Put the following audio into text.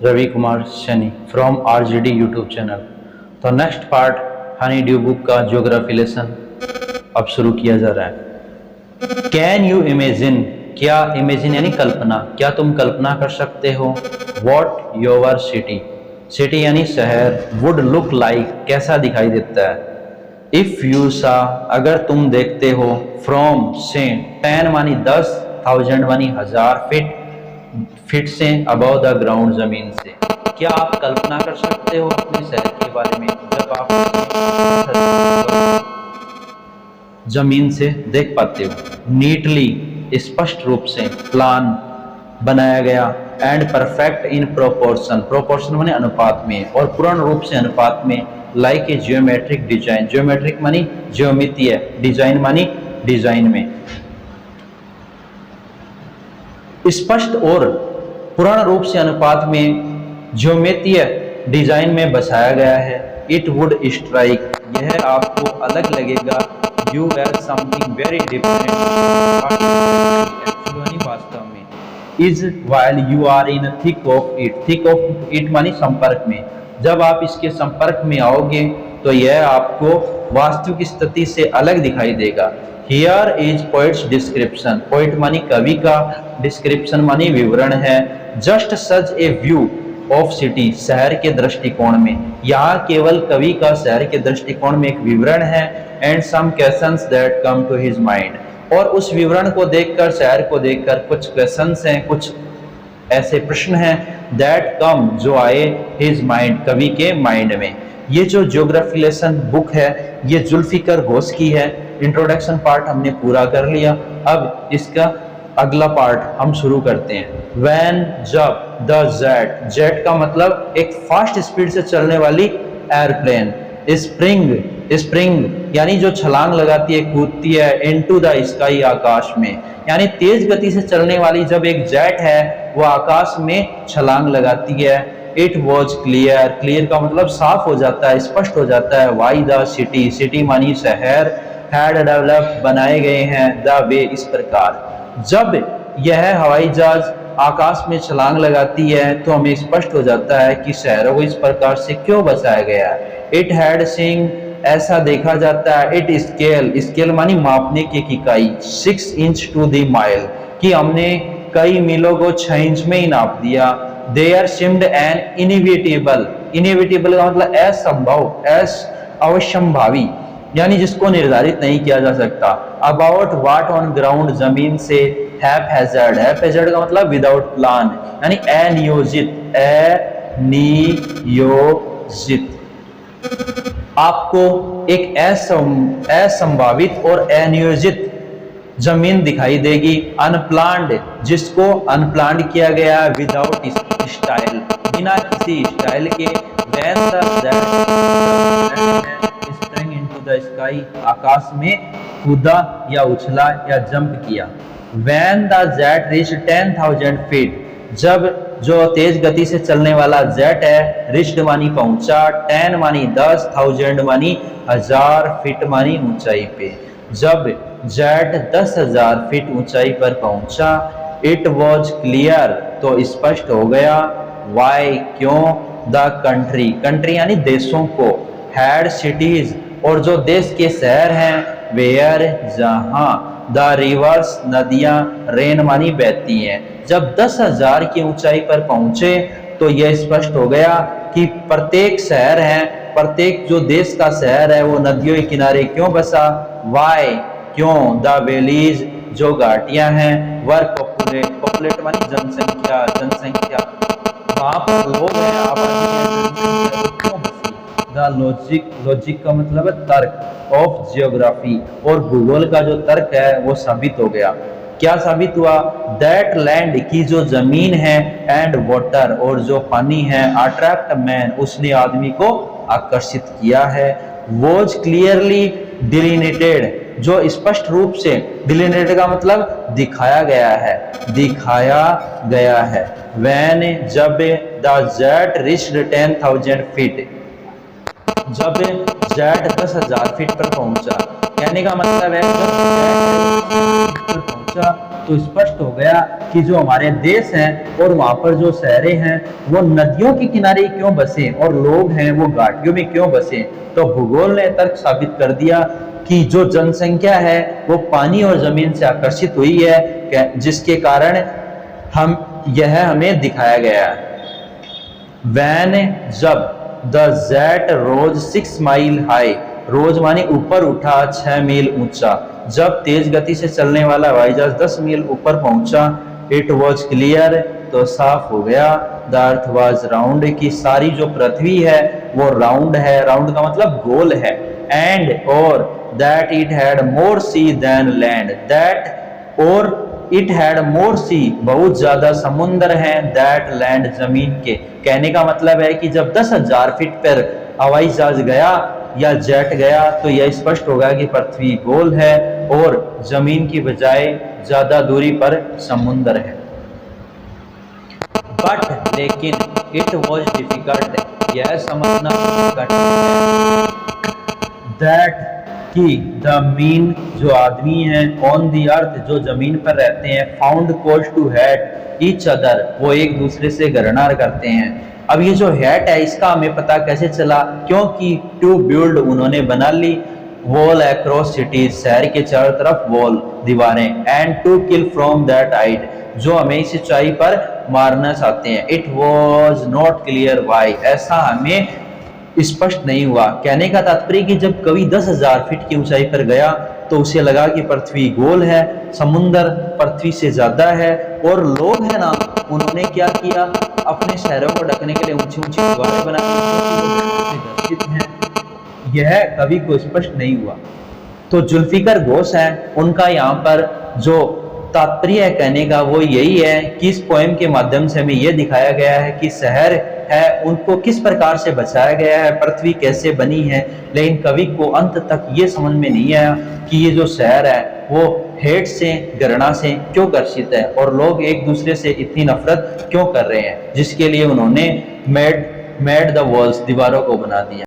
Ravi Kumar Saini from RGD YouTube channel. तो next part honey dew book का geography lesson अब शुरू किया जा रहा है। कैन यू इमेजिन, क्या इमेजिन यानी कल्पना, क्या तुम कल्पना कर सकते हो, वॉट योर सिटी, सिटी यानी शहर, वुड लुक लाइक, कैसा दिखाई देता है, इफ यू सा, अगर तुम देखते हो, फ्रॉम से, 10 मानी 10, 1000 मानी 1000, फिट से, अबव द ग्राउंड जमीन से। क्या आप कल्पना कर सकते हो अपने शहर के बारे में जब आप जमीन से देख पाते हो। नीटली, स्पष्ट रूप से, प्लान बनाया गया, and perfect in proportion, proportion माने अनुपात में, और पूर्ण रूप से अनुपात में, like a geometric design, geometric मानी ज्योमितीय, डिजाइन मानी डिजाइन में, स्पष्ट और पूर्ण रूप से अनुपात में ज्योमितीय डिजाइन में बसाया गया है। इट वुड स्ट्राइक, यह आपको अलग लगेगा, you as something very different, वास्तव में, is while you are in thick of it, thick of it मानी संपर्क में, जब आप इसके संपर्क में आओगे तो यह आपको वास्तविक स्थिति से अलग दिखाई देगा। Here is poets description, poet मानी कवि का, डिस्क्रिप्शन मानी विवरण है, just such A view of city, शहर के दृष्टिकोण में, यहाँ केवल कवि का शहर के दृष्टिकोण में एक विवरण है, and some questions that come to his mind, और उस विवरण को देखकर, शहर को देखकर कुछ क्वेश्चंस हैं, कुछ ऐसे प्रश्न हैं, दैट कम, जो आए, हिज माइंड, कवि के माइंड में। ये जो ज्योग्राफी लेसन बुक है ये जुल्फिकर घोष की है। इंट्रोडक्शन पार्ट हमने पूरा कर लिया, अब इसका अगला पार्ट हम शुरू करते हैं। व्हेन, जब, द जेट, जेट का मतलब एक फास्ट स्पीड से चलने वाली एयरप्लेन, स्प्रिंग, स्प्रिंग यानी जो छलांग लगाती है, कूदती है, इनटू द स्काई, आकाश में, यानी तेज गति से चलने वाली जब एक जेट है वो आकाश में छलांग लगाती है। इट वॉज क्लियर, क्लियर का मतलब साफ हो जाता है, स्पष्ट हो जाता है। वाई द सिटी, सिटी मानी शहर, हैड डेवलप, बनाए गए हैं, द वे, इस प्रकार। जब यह हवाई जहाज आकाश में छलांग लगाती है तो हमें स्पष्ट हो जाता है कि शहरों को इस प्रकार से क्यों बसाया गया है। इट हैड सीन, ऐसा देखा जाता है। इट स्केल, स्केल मानी मापने की एक इकाई, 6 इंच टू द माइल, कि हमने कई मीलों को 6 इंच में ही नाप दिया। There seemed an inevitable, inevitable का मतलब असंभव, अवश्यंभावी, यानी जिसको निर्धारित नहीं किया जा सकता। अबाउट वाट, ऑन ग्राउंड, जमीन से। हैपहैजर्ड, हैपहैजर्ड का मतलब विदाउट प्लान, यानी अनियोजित, अनियोजित। आपको एक असंभावित और अनियोजित जमीन दिखाई देगी। अनप्लान्ड, जिसको अनप्लान्ड किया गया, विदाउट स्टाइल, बिना किसी स्टाइल के। When the spring into the sky, आकाश में कूदा या उछला या जंप किया। When the jet reach 10,000 feet, जब जो तेज गति से चलने वाला जेट है, रिच्ड मानी पहुंचा, 10 मानी 10, 1000 मानी 1000, फीट मानी ऊंचाई पे। जब जेट 10,000 फीट ऊंचाई पर पहुंचा, इट वॉज क्लियर, तो स्पष्ट हो गया। वाई, क्यों, द कंट्री, कंट्री यानी देशों को, हैड सिटीज, और जो देश के शहर हैं, वेयर, जहां, द रिवर्स, नदियां, रेन मानी बहती हैं। जब 10,000 की ऊंचाई पर पहुंचे तो यह स्पष्ट हो गया कि प्रत्येक शहर है, प्रत्येक जो देश का शहर है वो नदियों के किनारे क्यों बसा। वाई, क्यों, द वैलीज, जो घाटियां हैं, वर पॉपुलेट, पॉपुलेट मानी जनसंख्या, जनसंख्या, वहां पर लोग हैं, आबादी क्यों बसी। द लॉजिक, लॉजिक का मतलब है तर्क, ऑफ जियोग्राफी, और भूगोल का जो तर्क है वो साबित हो गया। क्या साबित हुआ, दैट लैंड, की जो जमीन है, एंड वाटर, और जो पानी है, अट्रैक्ट मैन, उसने आदमी को आकर्षित किया है। वॉज क्लियरली डिलिनेटेड, जो स्पष्ट रूप से, डिलिनेटेड का मतलब दिखाया गया है, दिखाया गया है। व्हेन, जब, द जेट रीच्ड 10,000 फीट, जब जेट 10,000 फीट पर पहुंचा, कहने का मतलब है जब जेट पर पहुंचा तो स्पष्ट हो गया कि जो हमारे देश हैं और वहां पर जो शहरें हैं वो नदियों के किनारे क्यों बसे और लोग हैं वो घाटियों में क्यों बसे। तो भूगोल ने तर्क साबित कर दिया कि जो जनसंख्या है वो पानी और जमीन से आकर्षित हुई है, जिसके कारण हमें दिखाया गया है। वैन जब the jet rose 6 mile high, rose माने ऊपर उठा 6 मील ऊंचा, जब तेज गति से चलने वाला हवाई जहाज 10 मील ऊपर पहुंचा, इट वॉज क्लियर, तो साफ हो गया, द अर्थ वॉज राउंड, की सारी जो पृथ्वी है वो राउंड है, राउंड का मतलब गोल है, एंड और that it had more sea than land, that और इट हैड मोर सी, बहुत ज्यादा समुद्र है, दैट लैंड, जमीन के। कहने का मतलब है कि जब 10,000 फीट पर हवाई जहाज गया या जेट गया तो यह स्पष्ट होगा कि पृथ्वी गोल है और जमीन की बजाय ज्यादा दूरी पर समुद्र है। बट लेकिन इट वॉज डिफिकल्ट, यह समझना कठिन है, दैट कि द मीन, जो आदमी हैं, ऑन द अर्थ, जो जमीन पर रहते हैं, found cause to hate each other, वो एक दूसरे से घृणा करते हैं। अब ये जो हेट है इसका हमें पता कैसे चला, क्योंकि टू बिल्ड, उन्होंने बना ली, वॉल अक्रॉस सिटीज, शहर के चारों तरफ वॉल, दीवारें, and to kill from that height, जो हमें इस ऊंचाई पर मारना चाहते हैं। It was not clear why, ऐसा हमें स्पष्ट नहीं हुआ। कहने का तात्पर्य कि जब कवि 10,000 फीट की ऊंचाई पर गया तो उसे लगा कि पृथ्वी गोल है, समुंदर पृथ्वी से ज्यादा है, और लोग हैं ना, उन्होंने क्या किया, अपने शहरों को ढकने के लिए ऊंची ऊंची दीवारें बनाई हैं। यह कवि को स्पष्ट नहीं हुआ। तो जुल्फिकर घोष है, उनका यहाँ पर जो तात्पर्य है कहने का वो यही है कि इस पोएम के माध्यम से हमें यह दिखाया गया है कि शहर है उनको किस प्रकार से बचाया गया है, पृथ्वी कैसे बनी है, लेकिन कवि को अंत तक ये समझ में नहीं आया कि ये जो शहर है वो हेट से, घृणा से क्यों ग्रसित है और लोग एक दूसरे से इतनी नफरत क्यों कर रहे हैं, जिसके लिए उन्होंने मेड द वॉल्स, दीवारों को बना दिया।